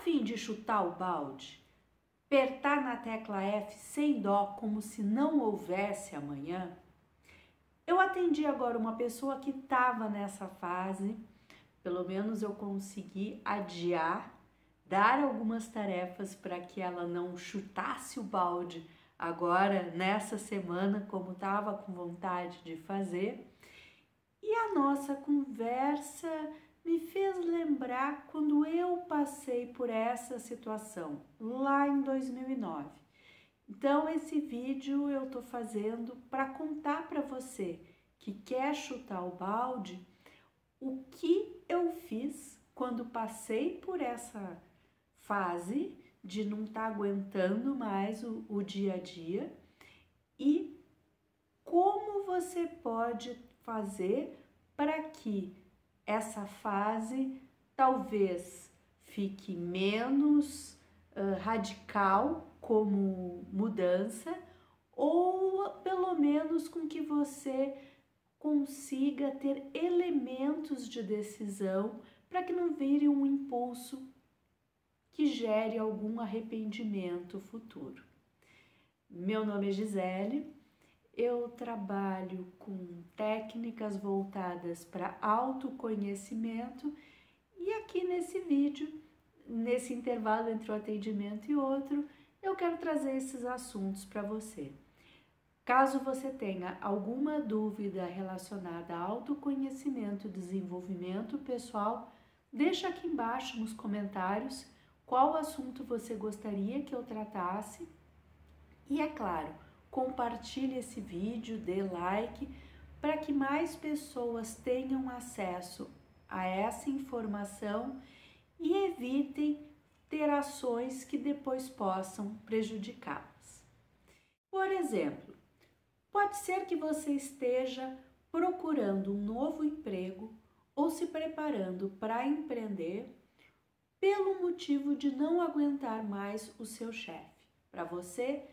fim de chutar o balde? Apertar na tecla F sem dó, como se não houvesse amanhã? Eu atendi agora uma pessoa que estava nessa fase, pelo menos eu consegui adiar, dar algumas tarefas para que ela não chutasse o balde agora, nessa semana, como estava com vontade de fazer. E a nossa conversa me fez lembrar quando eu passei por essa situação, lá em 2009. Então, esse vídeo eu tô fazendo para contar para você que quer chutar o balde, o que eu fiz quando passei por essa fase de não estar aguentando mais o dia a dia e como você pode fazer para que essa fase talvez fique menos radical como mudança, ou pelo menos com que você consiga ter elementos de decisão para que não vire um impulso que gere algum arrependimento futuro. Meu nome é Gisele, eu trabalho com técnicas voltadas para autoconhecimento e aqui nesse vídeo, nesse intervalo entre o atendimento e outro, eu quero trazer esses assuntos para você. Caso você tenha alguma dúvida relacionada a autoconhecimento e desenvolvimento pessoal, deixa aqui embaixo nos comentários qual assunto você gostaria que eu tratasse. E é claro, compartilhe esse vídeo, dê like, para que mais pessoas tenham acesso a essa informação e evitem ter ações que depois possam prejudicá-las. Por exemplo, pode ser que você esteja procurando um novo emprego ou se preparando para empreender pelo motivo de não aguentar mais o seu chefe. Para você,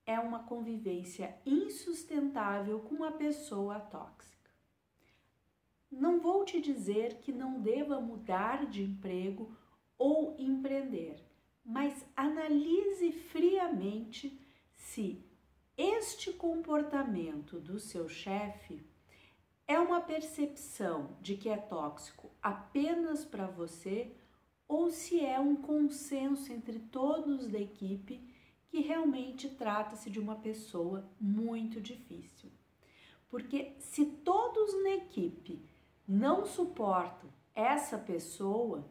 é uma convivência insustentável com uma pessoa tóxica. Não vou te dizer que não deva mudar de emprego ou empreender, mas analise friamente se este comportamento do seu chefe é uma percepção de que é tóxico apenas para você ou se é um consenso entre todos da equipe que realmente trata-se de uma pessoa muito difícil. Porque se todos na equipe não suportam essa pessoa,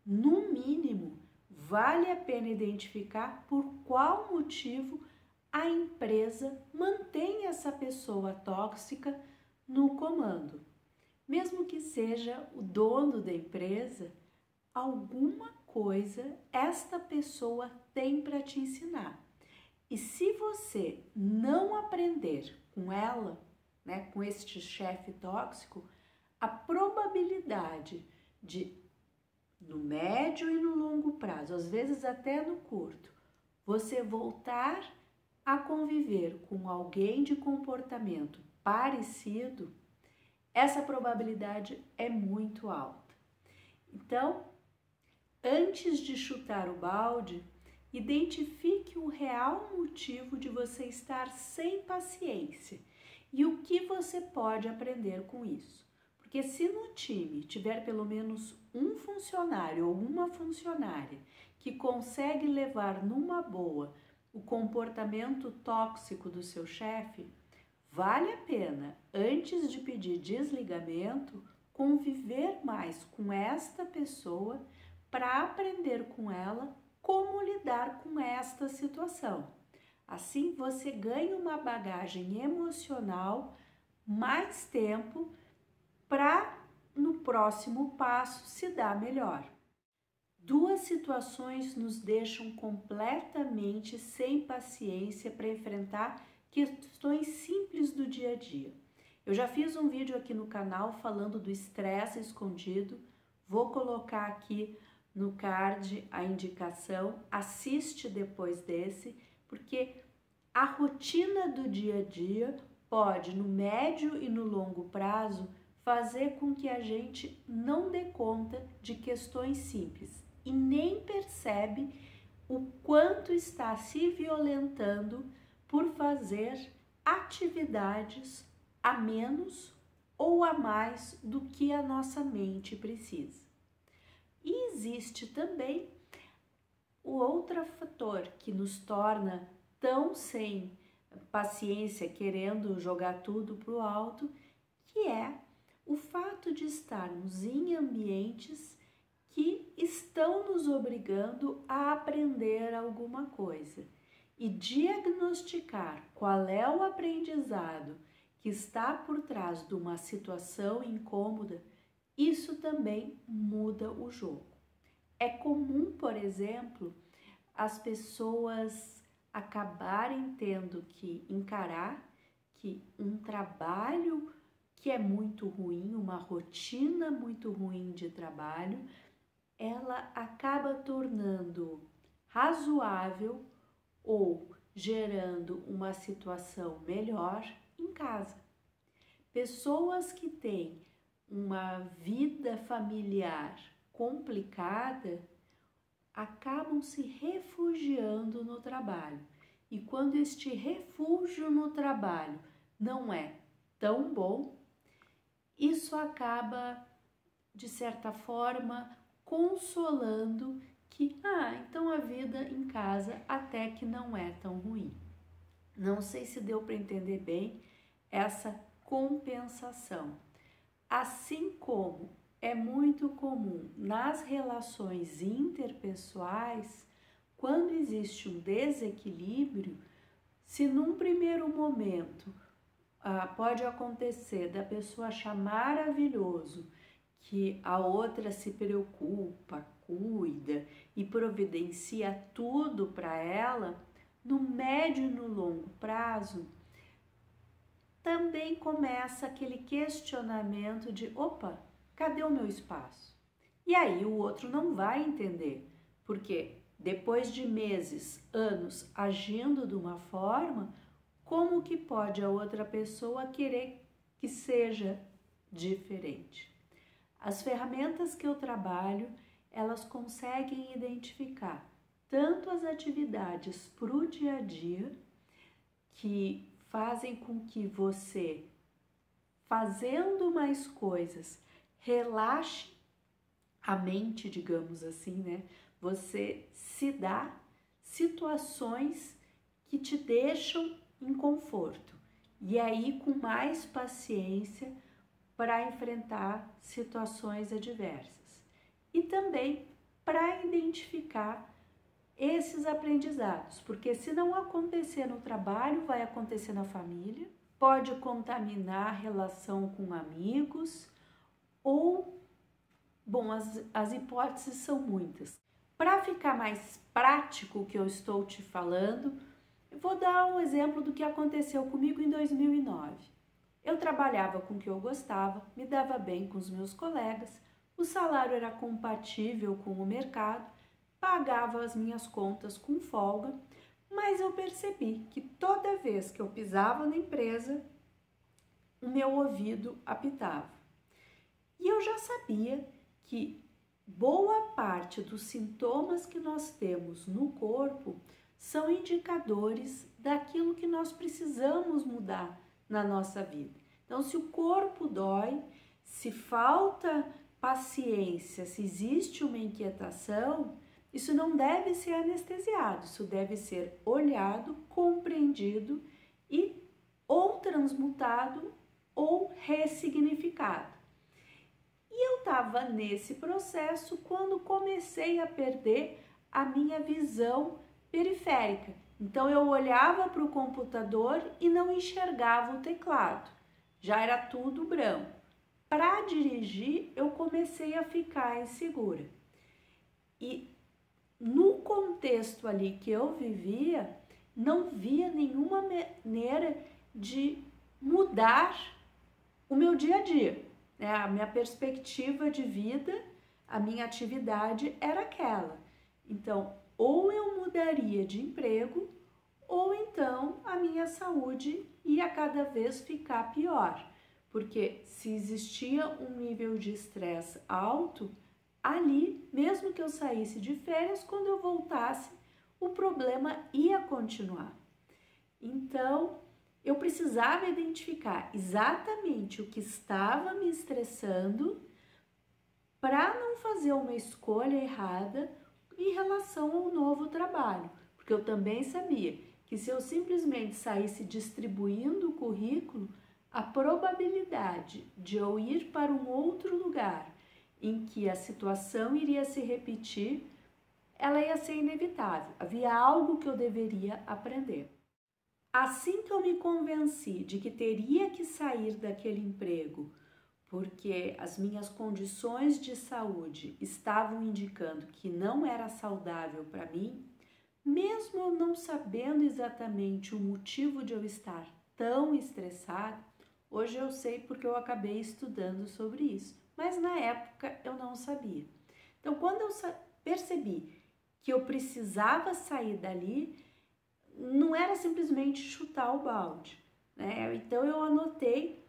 no mínimo, vale a pena identificar por qual motivo a empresa mantém essa pessoa tóxica no comando. Mesmo que seja o dono da empresa, alguma coisa esta pessoa tem para te ensinar. E se você não aprender com ela, com este chefe tóxico, a probabilidade de, no médio e no longo prazo, às vezes até no curto, você voltar a conviver com alguém de comportamento parecido, essa probabilidade é muito alta. Então, antes de chutar o balde, identifique o real motivo de você estar sem paciência e o que você pode aprender com isso. Porque se no time tiver pelo menos um funcionário ou uma funcionária que consegue levar numa boa o comportamento tóxico do seu chefe, vale a pena, antes de pedir desligamento, conviver mais com esta pessoa para aprender com ela como lidar com esta situação. Assim você ganha uma bagagem emocional, mais tempo para no próximo passo se dar melhor. Duas situações nos deixam completamente sem paciência para enfrentar questões simples do dia a dia. Eu já fiz um vídeo aqui no canal falando do estresse escondido, vou colocar aqui no card a indicação, assiste depois desse, porque a rotina do dia a dia pode, no médio e no longo prazo, fazer com que a gente não dê conta de questões simples e nem perceba percebe o quanto está se violentando por fazer atividades a menos ou a mais do que a nossa mente precisa. E existe também o outro fator que nos torna tão sem paciência, querendo jogar tudo para o alto, que é o fato de estarmos em ambientes que estão nos obrigando a aprender alguma coisa. E diagnosticar qual é o aprendizado que está por trás de uma situação incômoda, isso também muda o jogo. É comum, por exemplo, as pessoas acabarem tendo que encarar que um trabalho que é muito ruim, uma rotina muito ruim de trabalho, ela acaba tornando razoável ou gerando uma situação melhor em casa. Pessoas que têm uma vida familiar complicada acabam se refugiando no trabalho. E quando este refúgio no trabalho não é tão bom, isso acaba, de certa forma, consolando que, então a vida em casa até que não é tão ruim. Não sei se deu para entender bem essa compensação. Assim como é muito comum nas relações interpessoais, quando existe um desequilíbrio, se num primeiro momento pode acontecer da pessoa achar maravilhoso que a outra se preocupa, cuida e providencia tudo para ela, no médio e no longo prazo, também começa aquele questionamento de, opa, cadê o meu espaço? E aí o outro não vai entender, porque depois de meses, anos agindo de uma forma, como que pode a outra pessoa querer que seja diferente? As ferramentas que eu trabalho, elas conseguem identificar tanto as atividades para o dia a dia, que fazem com que você, fazendo mais coisas, relaxe a mente, digamos assim, né? Você se dá situações que te deixam em conforto e aí com mais paciência para enfrentar situações adversas e também para identificar esses aprendizados, porque se não acontecer no trabalho, vai acontecer na família, pode contaminar a relação com amigos ou, bom, as hipóteses são muitas. Para ficar mais prático o que eu estou te falando, eu vou dar um exemplo do que aconteceu comigo em 2009. Eu trabalhava com o que eu gostava, me dava bem com os meus colegas, o salário era compatível com o mercado, pagava as minhas contas com folga, mas eu percebi que toda vez que eu pisava na empresa, o meu ouvido apitava. E eu já sabia que boa parte dos sintomas que nós temos no corpo são indicadores daquilo que nós precisamos mudar na nossa vida. Então, se o corpo dói, se falta paciência, se existe uma inquietação, isso não deve ser anestesiado, isso deve ser olhado, compreendido e ou transmutado ou ressignificado. E eu estava nesse processo quando comecei a perder a minha visão periférica. Então eu olhava para o computador e não enxergava o teclado, já era tudo branco. Para dirigir eu comecei a ficar insegura. E no contexto ali que eu vivia, não via nenhuma maneira de mudar o meu dia a dia. A minha perspectiva de vida, a minha atividade era aquela. Então, ou eu mudaria de emprego, ou então a minha saúde ia cada vez ficar pior. Porque se existia um nível de estresse alto, ali, mesmo que eu saísse de férias, quando eu voltasse, o problema ia continuar. Então, eu precisava identificar exatamente o que estava me estressando para não fazer uma escolha errada em relação ao novo trabalho, porque eu também sabia que se eu simplesmente saísse distribuindo o currículo, a probabilidade de eu ir para um outro lugar em que a situação iria se repetir, ela ia ser inevitável. Havia algo que eu deveria aprender. Assim que eu me convenci de que teria que sair daquele emprego, porque as minhas condições de saúde estavam indicando que não era saudável para mim, mesmo eu não sabendo exatamente o motivo de eu estar tão estressada, hoje eu sei porque eu acabei estudando sobre isso, mas na época eu não sabia. Então, quando eu percebi que eu precisava sair dali, não era simplesmente chutar o balde, né? Então eu anotei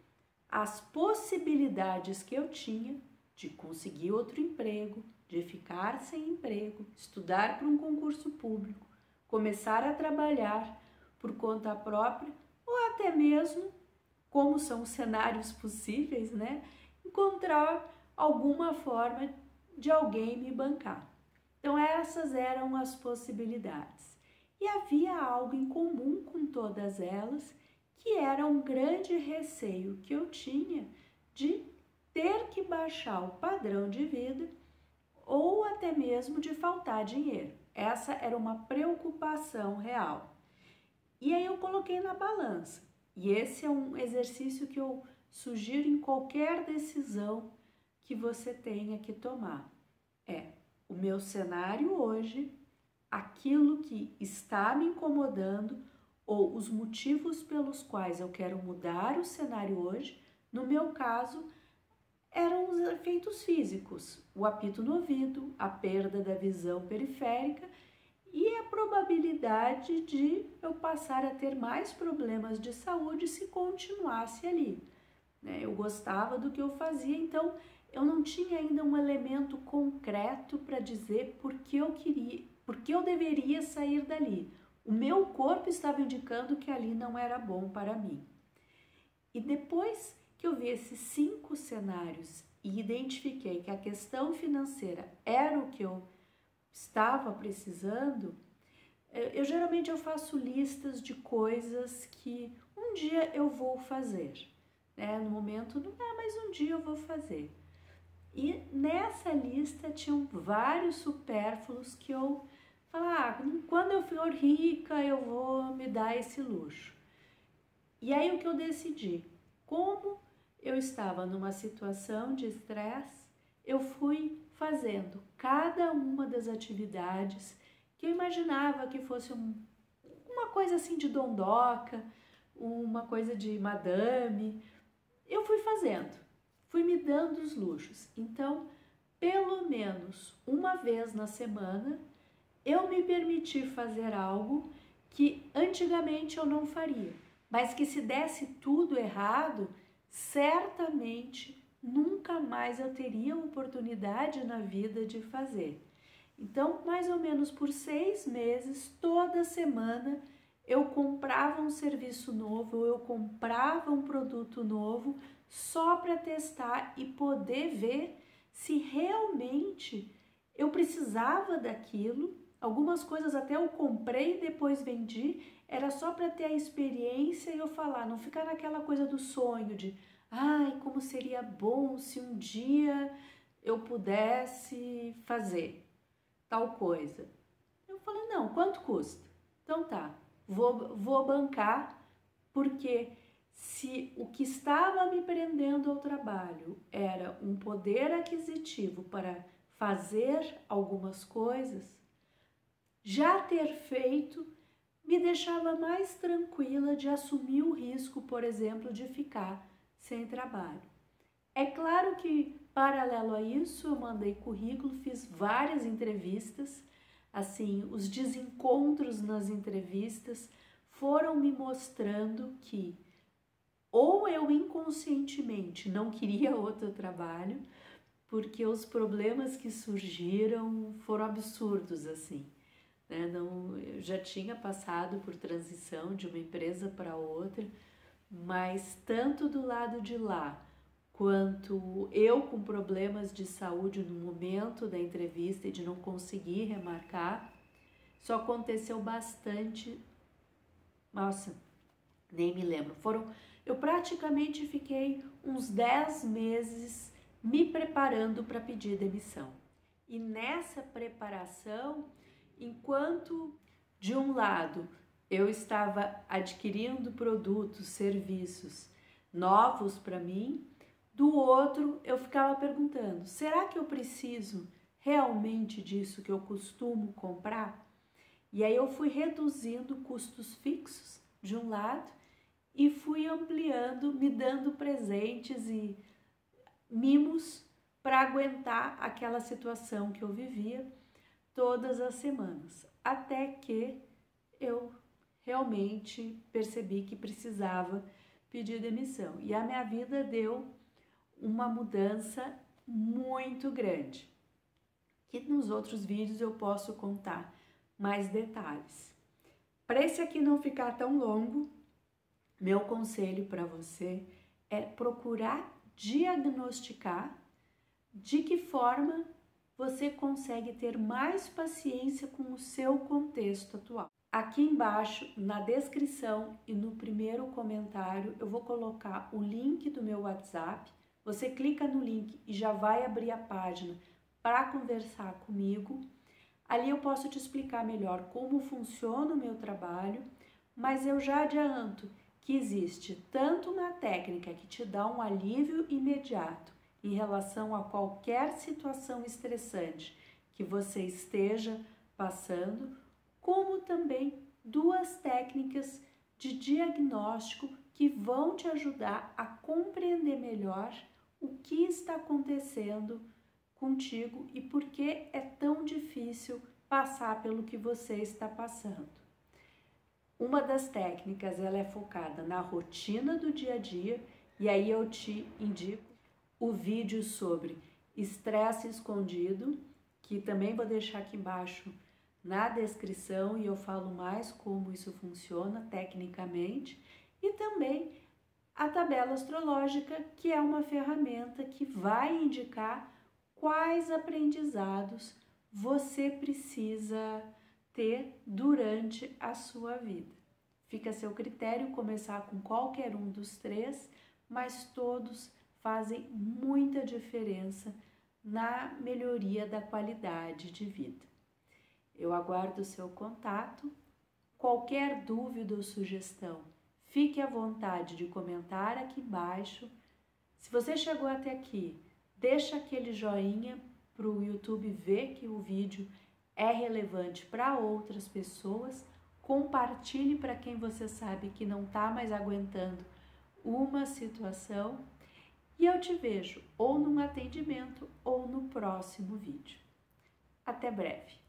as possibilidades que eu tinha de conseguir outro emprego, de ficar sem emprego, estudar para um concurso público, começar a trabalhar por conta própria ou até mesmo, como são os cenários possíveis, né? Encontrar alguma forma de alguém me bancar. Então essas eram as possibilidades. E havia algo em comum com todas elas, que era um grande receio que eu tinha de ter que baixar o padrão de vida ou até mesmo de faltar dinheiro. Essa era uma preocupação real. E aí eu coloquei na balança. E esse é um exercício que eu sugiro em qualquer decisão que você tenha que tomar. É o meu cenário hoje, aquilo que está me incomodando ou os motivos pelos quais eu quero mudar o cenário hoje. No meu caso, eram os efeitos físicos, o apito no ouvido, a perda da visão periférica e a probabilidade de eu passar a ter mais problemas de saúde se continuasse ali. Eu gostava do que eu fazia, então eu não tinha ainda um elemento concreto para dizer por que eu deveria sair dali. O meu corpo estava indicando que ali não era bom para mim. E depois que eu vi esses 5 cenários e identifiquei que a questão financeira era o que eu estava precisando, geralmente eu faço listas de coisas que um dia eu vou fazer. No momento não dá, mas um dia eu vou fazer. E nessa lista tinham vários supérfluos que eu falava, quando eu for rica eu vou me dar esse luxo. E aí o que eu decidi? Como eu estava numa situação de estresse, eu fui fazendo cada uma das atividades que eu imaginava que fosse uma coisa assim de dondoca, uma coisa de madame. Eu fui fazendo, fui me dando os luxos. Então, pelo menos uma vez na semana, eu me permiti fazer algo que antigamente eu não faria, mas que se desse tudo errado, certamente nunca mais eu teria oportunidade na vida de fazer. Então, mais ou menos por 6 meses, toda semana, eu comprava um serviço novo, eu comprava um produto novo, só para testar e poder ver se realmente eu precisava daquilo. Algumas coisas até eu comprei e depois vendi, era só para ter a experiência e eu falar, não ficar naquela coisa do sonho de ai, como seria bom se um dia eu pudesse fazer tal coisa. Eu falei, não, quanto custa? Então tá, vou bancar, porque se o que estava me prendendo ao trabalho era um poder aquisitivo para fazer algumas coisas, já ter feito me deixava mais tranquila de assumir o risco, por exemplo, de ficar sem trabalho. É claro que, paralelo a isso, eu mandei currículo, fiz várias entrevistas, assim, os desencontros nas entrevistas foram me mostrando que ou eu inconscientemente não queria outro trabalho, porque os problemas que surgiram foram absurdos, assim, né? Não, eu já tinha passado por transição de uma empresa para outra, mas tanto do lado de lá, quanto eu com problemas de saúde no momento da entrevista e de não conseguir remarcar, isso aconteceu bastante, nossa, nem me lembro, eu praticamente fiquei uns 10 meses me preparando para pedir demissão. E nessa preparação, enquanto de um lado eu estava adquirindo produtos, serviços novos para mim, do outro eu ficava perguntando, será que eu preciso realmente disso que eu costumo comprar? E aí eu fui reduzindo custos fixos de um lado e fui ampliando, me dando presentes e mimos para aguentar aquela situação que eu vivia todas as semanas, até que eu realmente percebi que precisava pedir demissão. E a minha vida deu uma mudança muito grande, que nos outros vídeos eu posso contar mais detalhes. Para esse aqui não ficar tão longo, meu conselho para você é procurar diagnosticar de que forma você consegue ter mais paciência com o seu contexto atual. Aqui embaixo, na descrição e no primeiro comentário, eu vou colocar o link do meu WhatsApp. Você clica no link e já vai abrir a página para conversar comigo. Ali eu posso te explicar melhor como funciona o meu trabalho, mas eu já adianto que existe tanto uma técnica que te dá um alívio imediato em relação a qualquer situação estressante que você esteja passando, como também 2 técnicas de diagnóstico que vão te ajudar a compreender melhor o que está acontecendo contigo e por que é tão difícil passar pelo que você está passando. Uma das técnicas, ela é focada na rotina do dia a dia, e aí eu te indico o vídeo sobre estresse escondido, que também vou deixar aqui embaixo na descrição, e eu falo mais como isso funciona tecnicamente, e também a tabela astrológica, que é uma ferramenta que vai indicar quais aprendizados você precisa ter durante a sua vida. Fica a seu critério começar com qualquer um dos 3, mas todos fazem muita diferença na melhoria da qualidade de vida. Eu aguardo o seu contato. Qualquer dúvida ou sugestão, fique à vontade de comentar aqui embaixo. Se você chegou até aqui, deixa aquele joinha para o YouTube ver que o vídeo é relevante para outras pessoas. Compartilhe para quem você sabe que não está mais aguentando uma situação. E eu te vejo ou num atendimento ou no próximo vídeo. Até breve!